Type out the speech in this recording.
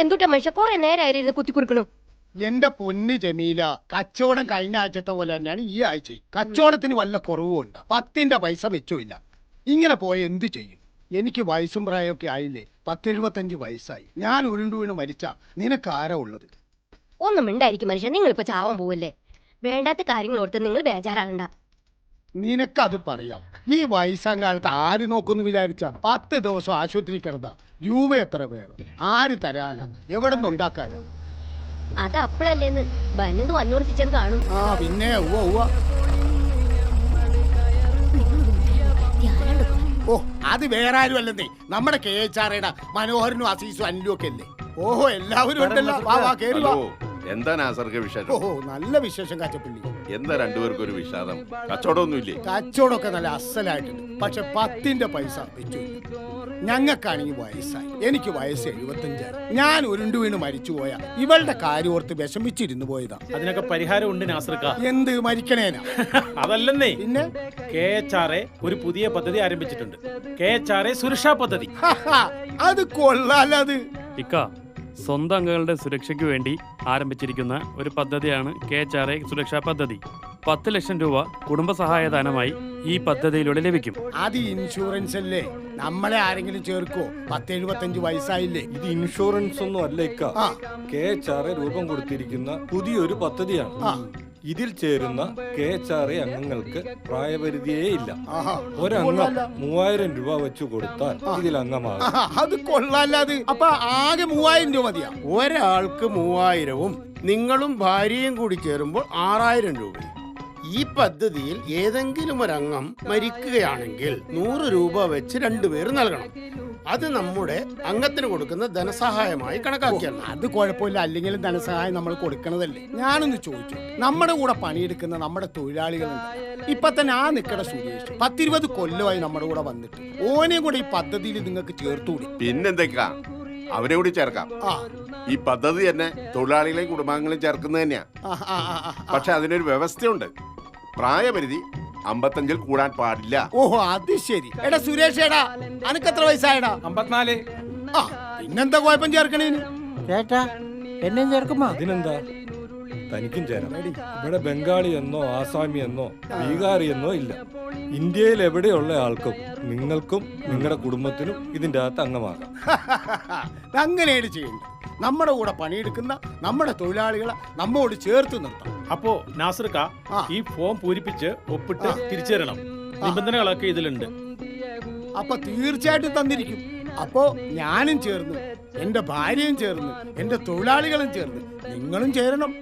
എന്തുട്ടാ മനുഷ്യ കുറെ നേരമായിരുന്നു കുത്തിക്കുറിക്കണു. എന്റെ പൊന്ന് ജമീല, കച്ചവടം കഴിഞ്ഞ ആഴ്ചത്തെ പോലെ തന്നെയാണ് ഈ ആഴ്ച. കച്ചവടത്തിന് വല്ല കുറവുമുണ്ട്. 10 പൈസ വെച്ചുമില്ല. ഇങ്ങനെ പോയ എന്ത് ചെയ്യും? എനിക്ക് വയസ്സും പ്രായമൊക്കെ ആയില്ലേ. 10-75 വയസ്സായി. ഞാൻ ഉരുണ്ടു വീണ് മരിച്ച നിനക്ക് ആരാ ഉള്ളത്? ഒന്നും മിണ്ടായിരിക്കും മനുഷ്യ, നിങ്ങൾ ഇപ്പൊ ചാവാൻ പോവല്ലേ. വേണ്ടാത്ത കാര്യങ്ങൾ ഓർത്ത് നിങ്ങൾ ബേജാറാകണ്ട. നിനക്കത് പറയാം. ഈ വയസ്സാം കാലത്ത് ആര് നോക്കുന്നു വിചാരിച്ച? 10 ദിവസം ആശുപത്രി കിടന്ന രൂപ എത്ര വേണം? ആര് തരാനാ? എവിടെ നിന്ന് ഉണ്ടാക്കാനാ? അത് അപ്പഴല്ലേന്ന് ബനന്ന് വന്നോർപ്പിച്ചത് കാണും. ആ പിന്നെ ഉവ്വ. ഓ, അത് വേറെ ആരും അല്ലെന്നേ, നമ്മുടെ KHRയുടെ മനോഹരനും അസീസും അനിലും ഒക്കെ അല്ലേ. ഓഹോ, എല്ലാവരും ഉണ്ടല്ലോ. കേറി വാ. എന്താ നാസർക്ക് വിശേഷം? ഓഹോ, നല്ല വിശേഷം കാച്ചപ്പള്ളി. എന്താ രണ്ടുപേർക്കും ഒരു വിഷാദം? കച്ചവടമൊന്നുമില്ലേ? കച്ചവടമൊക്കെ നല്ല അസലായിട്ടുണ്ട്. പക്ഷെ 10 പൈസ വെച്ചു. ഞങ്ങൾക്കാണെങ്കിൽ വയസ്സായി. എനിക്ക് വയസ്സ് 75. ഞാൻ ഉരുണ്ടു വീണ് മരിച്ചു പോയ ഇവളുടെ കാര്യം ഓർത്ത് വിഷമിച്ചിരുന്നു പോയതാ. അതിനൊക്കെ പരിഹാരം ഉണ്ട് നാസർക്ക. എന്ത് മരിക്കണേനാ? അതല്ലെന്നേ, പിന്നെ KHRA ഒരു പുതിയ പദ്ധതി ആരംഭിച്ചിട്ടുണ്ട്. KHRA സുരക്ഷാ പദ്ധതി. അത് കൊള്ളാലത്. സ്വന്തം അംഗങ്ങളുടെ സുരക്ഷയ്ക്ക് വേണ്ടി ആരംഭിച്ചിരിക്കുന്ന ഒരു പദ്ധതിയാണ് KHRA സുരക്ഷാ പദ്ധതി. 10 ലക്ഷം രൂപ കുടുംബസഹായധനമായി ഈ പദ്ധതിയിലൂടെ ലഭിക്കും. അത് ഇൻഷുറൻസ് അല്ലേ? നമ്മളെ ആരെങ്കിലും ചേർക്കോ? 10-75 വയസ്സായില്ലേ. ഇത് ഇൻഷുറൻസ് ഒന്നും അല്ല ഇക്ക. KHRA രൂപം കൊടുത്തിരിക്കുന്ന പുതിയൊരു പദ്ധതിയാണ്. ഇതിൽ ചേരുന്ന KHRA അംഗങ്ങൾക്ക് പ്രായപരിധിയേ ഇല്ല. ഒരംഗം 3000 രൂപ വെച്ചു കൊടുത്താൽ ഇതിൽ അംഗമാകും. അത് കൊള്ളാലത്. അപ്പൊ ആകെ 3000 രൂപ മതിയാ? ഒരാൾക്ക് 3000-ഉം നിങ്ങളും ഭാര്യയും കൂടി ചേരുമ്പോൾ 6000 രൂപയും. ഈ പദ്ധതിയിൽ ഏതെങ്കിലും ഒരംഗം മരിക്കുകയാണെങ്കിൽ 100 രൂപ വെച്ച് 2 പേർ നൽകണം. അത് നമ്മുടെ അംഗത്തിന് കൊടുക്കുന്ന ധനസഹായമായി കണക്കാക്കിയാണ്. അത് കുഴപ്പമില്ല, അല്ലെങ്കിലും ധനസഹായം നമ്മൾ കൊടുക്കണതല്ലേ. ഞാനൊന്ന് ചോദിച്ചു, നമ്മുടെ കൂടെ പണിയെടുക്കുന്ന നമ്മുടെ തൊഴിലാളികളുണ്ട്. ഇപ്പൊ തന്നെ ആ നിക്കട സുരേഷ് 10-20 കൊല്ലമായി നമ്മുടെ കൂടെ വന്നിട്ട്. ഓനെയും കൂടെ ഈ പദ്ധതിയിൽ നിങ്ങൾക്ക് ചേർത്തുകൂടി? പിന്നെന്തൊക്കെയാ, അവരെ കൂടി ചേർക്കാം. ഈ പദ്ധതി തന്നെ തൊഴിലാളികളെയും കുടുംബാംഗങ്ങളെയും ചേർക്കുന്നത് തന്നെയാ. പക്ഷെ അതിനൊരു വ്യവസ്ഥയുണ്ട്. പ്രായപരിധി 55 കൂടാൻ പാടില്ല. ഓഹോ, അത് ശരി. എടാ സുരേഷ്, എടാ അനക്കെത്ര വയസ്സായടാ? 54. പിന്നെന്താ കുഴപ്പം ചേർക്കണേന്? ചേട്ടാ എന്നെ ചേർക്കുമ്പോ അതിനെന്താ, തനിക്കും ചേരാം. ഇവിടെ ബംഗാളി എന്നോ ആസാമി എന്നോ ബീഹാറി എന്നോ ഇല്ല. ഇന്ത്യയിൽ എവിടെയുള്ള ആൾക്കും നിങ്ങൾക്കും നിങ്ങളുടെ കുടുംബത്തിനും ഇതിൻ്റെ അകത്ത് അംഗമാകാം. അങ്ങനെയാണ് ചെയ്യേണ്ടത്. നമ്മുടെ കൂടെ പണിയെടുക്കുന്ന നമ്മുടെ തൊഴിലാളികളെ നമ്മോട് ചേർത്ത് നിർത്തണം. അപ്പോ നാസർക്ക, ഈ ഫോം പൂരിപ്പിച്ച് ഒപ്പിട്ട് തിരിച്ചു തരണം. നിബന്ധനകളൊക്കെ ഇതിലുണ്ട്. അപ്പൊ തീർച്ചയായിട്ടും തന്നിരിക്കും. അപ്പോ ഞാനും ചേർന്ന്, എന്റെ ഭാര്യയും ചേർന്ന്, എന്റെ തൊഴിലാളികളും ചേർന്ന് നിങ്ങളും ചേരണം.